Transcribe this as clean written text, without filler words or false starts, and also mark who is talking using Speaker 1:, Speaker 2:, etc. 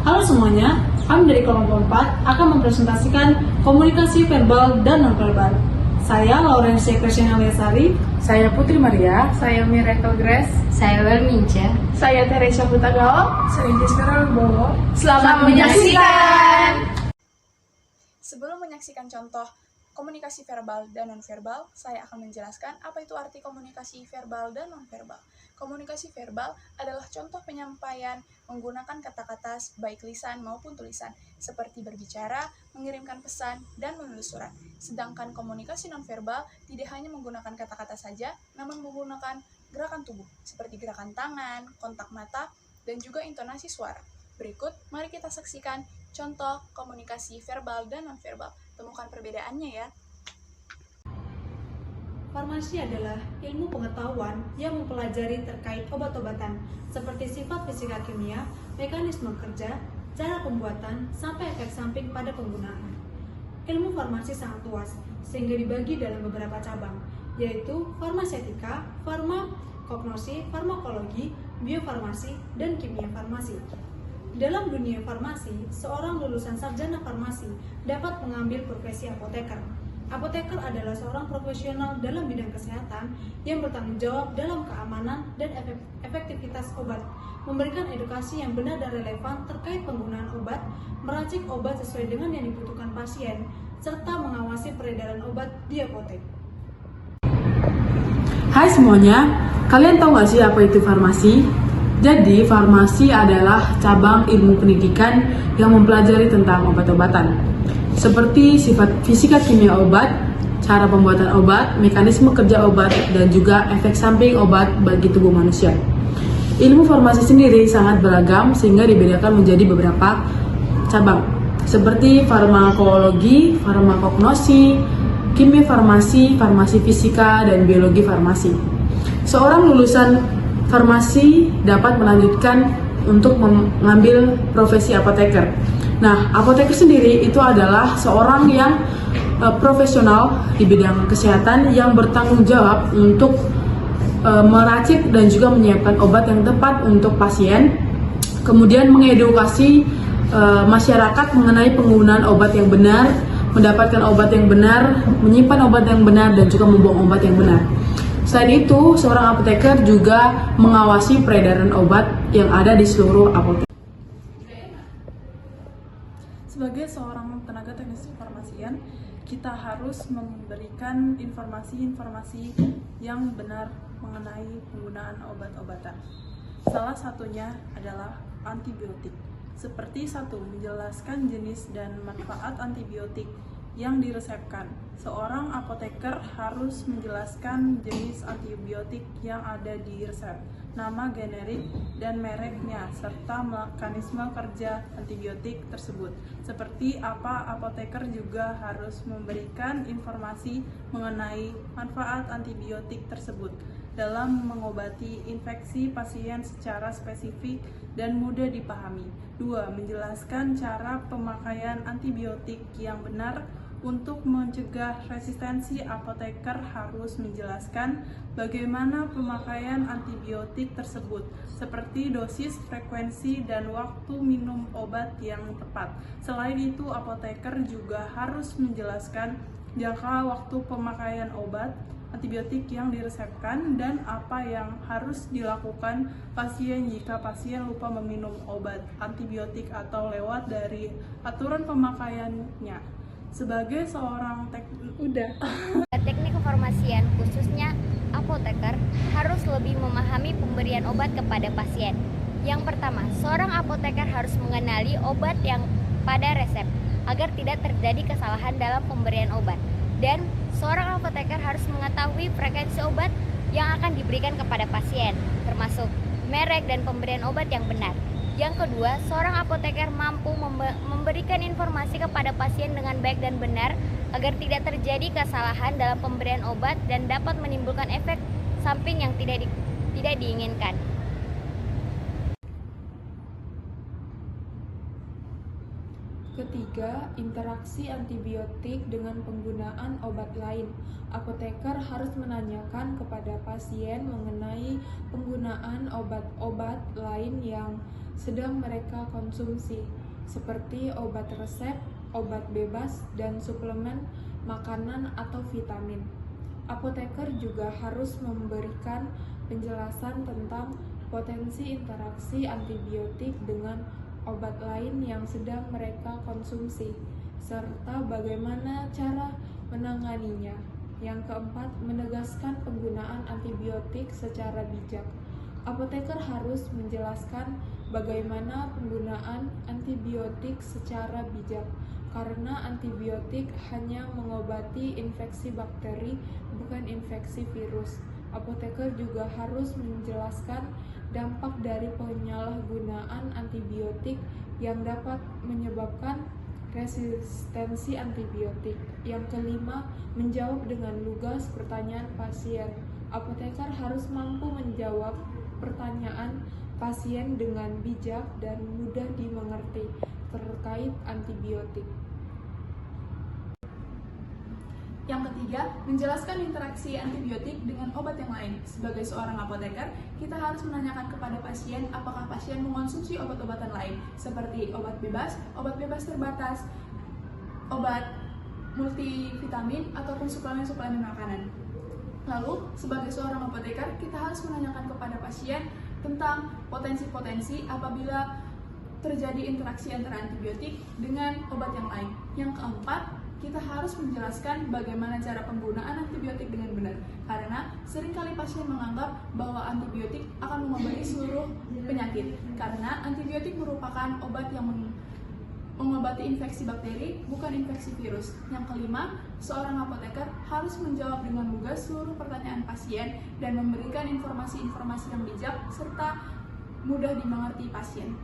Speaker 1: Halo semuanya, kami dari kelompok 4 akan mempresentasikan komunikasi verbal dan nonverbal. Saya Laurencia Kristina Lesari.
Speaker 2: Saya Putri Maria.
Speaker 3: Saya Miracle Grace.
Speaker 4: Saya Welminca.
Speaker 3: Saya Teresa Putagawa.
Speaker 2: Saya Jessica Bowo.
Speaker 3: Selamat menyaksikan.
Speaker 5: Sebelum menyaksikan contoh komunikasi verbal dan nonverbal, saya akan menjelaskan apa itu arti komunikasi verbal dan nonverbal. Komunikasi verbal adalah contoh penyampaian menggunakan kata-kata baik lisan maupun tulisan, seperti berbicara, mengirimkan pesan, dan menulis surat. Sedangkan komunikasi nonverbal tidak hanya menggunakan kata-kata saja, namun menggunakan gerakan tubuh, seperti gerakan tangan, kontak mata, dan juga intonasi suara. Berikut, mari kita saksikan contoh komunikasi verbal dan nonverbal. Temukan perbedaannya ya.
Speaker 1: Farmasi adalah ilmu pengetahuan yang mempelajari terkait obat-obatan, seperti sifat fisika kimia, mekanisme kerja, cara pembuatan, sampai efek samping pada penggunaan. Ilmu farmasi sangat luas, sehingga dibagi dalam beberapa cabang, yaitu farmasetika, farmakognosi, farmakologi, biofarmasi, dan kimia farmasi. Dalam dunia farmasi, seorang lulusan sarjana farmasi dapat mengambil profesi apoteker. Apoteker adalah seorang profesional dalam bidang kesehatan yang bertanggung jawab dalam keamanan dan efektivitas obat, memberikan edukasi yang benar dan relevan terkait penggunaan obat, meracik obat sesuai dengan yang dibutuhkan pasien, serta mengawasi peredaran obat di apotek.
Speaker 2: Hai semuanya, kalian tahu nggak sih apa itu farmasi? Jadi, farmasi adalah cabang ilmu pendidikan yang mempelajari tentang obat-obatan, seperti sifat fisika kimia obat, cara pembuatan obat, mekanisme kerja obat, dan juga efek samping obat bagi tubuh manusia. Ilmu farmasi sendiri sangat beragam sehingga dibedakan menjadi beberapa cabang, seperti farmakologi, farmakognosi, kimia farmasi, farmasi fisika, dan biologi farmasi. Seorang lulusan farmasi dapat melanjutkan untuk mengambil profesi apoteker. Nah, apoteker sendiri itu adalah seorang yang profesional di bidang kesehatan yang bertanggung jawab untuk meracik dan juga menyiapkan obat yang tepat untuk pasien, kemudian mengedukasi masyarakat mengenai penggunaan obat yang benar, mendapatkan obat yang benar, menyimpan obat yang benar, dan juga membuang obat yang benar. Selain itu, seorang apoteker juga mengawasi peredaran obat yang ada di seluruh apotek.
Speaker 3: Sebagai seorang tenaga teknis kefarmasian, kita harus memberikan informasi-informasi yang benar mengenai penggunaan obat-obatan. Salah satunya adalah antibiotik. Seperti satu, menjelaskan jenis dan manfaat antibiotik yang diresepkan. Seorang apoteker harus menjelaskan jenis antibiotik yang ada di resep, nama generik dan mereknya, serta mekanisme kerja antibiotik tersebut. Seperti apa, apoteker juga harus memberikan informasi mengenai manfaat antibiotik tersebut dalam mengobati infeksi pasien secara spesifik dan mudah dipahami. 2. Menjelaskan cara pemakaian antibiotik yang benar. Untuk mencegah resistensi, apoteker harus menjelaskan bagaimana pemakaian antibiotik tersebut, seperti dosis, frekuensi, dan waktu minum obat yang tepat. Selain itu, apoteker juga harus menjelaskan jangka waktu pemakaian obat antibiotik yang diresepkan dan apa yang harus dilakukan pasien jika pasien lupa meminum obat antibiotik atau lewat dari aturan pemakaiannya. Sebagai seorang
Speaker 4: teknik kefarmasian, khususnya apoteker, harus lebih memahami pemberian obat kepada pasien. Yang pertama, seorang apoteker harus mengenali obat yang pada resep agar tidak terjadi kesalahan dalam pemberian obat. Dan seorang apoteker harus mengetahui frekuensi obat yang akan diberikan kepada pasien, termasuk merek dan pemberian obat yang benar. Yang kedua, seorang apoteker mampu memberikan informasi kepada pasien dengan baik dan benar agar tidak terjadi kesalahan dalam pemberian obat dan dapat menimbulkan efek samping yang tidak diinginkan.
Speaker 6: Ketiga, interaksi antibiotik dengan penggunaan obat lain. Apoteker harus menanyakan kepada pasien mengenai penggunaan obat-obat lain yang sedang mereka konsumsi, seperti obat resep, obat bebas, dan suplemen makanan atau vitamin. Apoteker juga harus memberikan penjelasan tentang potensi interaksi antibiotik dengan obat lain yang sedang mereka konsumsi, serta bagaimana cara menanganinya. Yang keempat, menegaskan penggunaan antibiotik secara bijak. Apoteker harus menjelaskan bagaimana penggunaan antibiotik secara bijak, karena antibiotik hanya mengobati infeksi bakteri, bukan infeksi virus. Apoteker juga harus menjelaskan dampak dari penyalahgunaan antibiotik yang dapat menyebabkan resistensi antibiotik. Yang kelima, menjawab dengan lugas pertanyaan pasien. Apoteker harus mampu menjawab pertanyaan pasien dengan bijak dan mudah dimengerti terkait antibiotik.
Speaker 5: Yang ketiga, menjelaskan interaksi antibiotik dengan obat yang lain. Sebagai seorang apoteker, kita harus menanyakan kepada pasien apakah pasien mengonsumsi obat-obatan lain, seperti obat bebas terbatas, obat multivitamin, ataupun suplemen-suplemen makanan. Lalu, sebagai seorang apoteker, kita harus menanyakan kepada pasien tentang potensi-potensi apabila terjadi interaksi antara antibiotik dengan obat yang lain. Yang keempat, kita harus menjelaskan bagaimana cara penggunaan antibiotik dengan benar, karena seringkali pasien menganggap bahwa antibiotik akan mengobati seluruh penyakit, karena antibiotik merupakan obat yang mengobati infeksi bakteri, bukan infeksi virus. Yang kelima, seorang apoteker harus menjawab dengan lugas seluruh pertanyaan pasien dan memberikan informasi-informasi yang bijak serta mudah dimengerti pasien.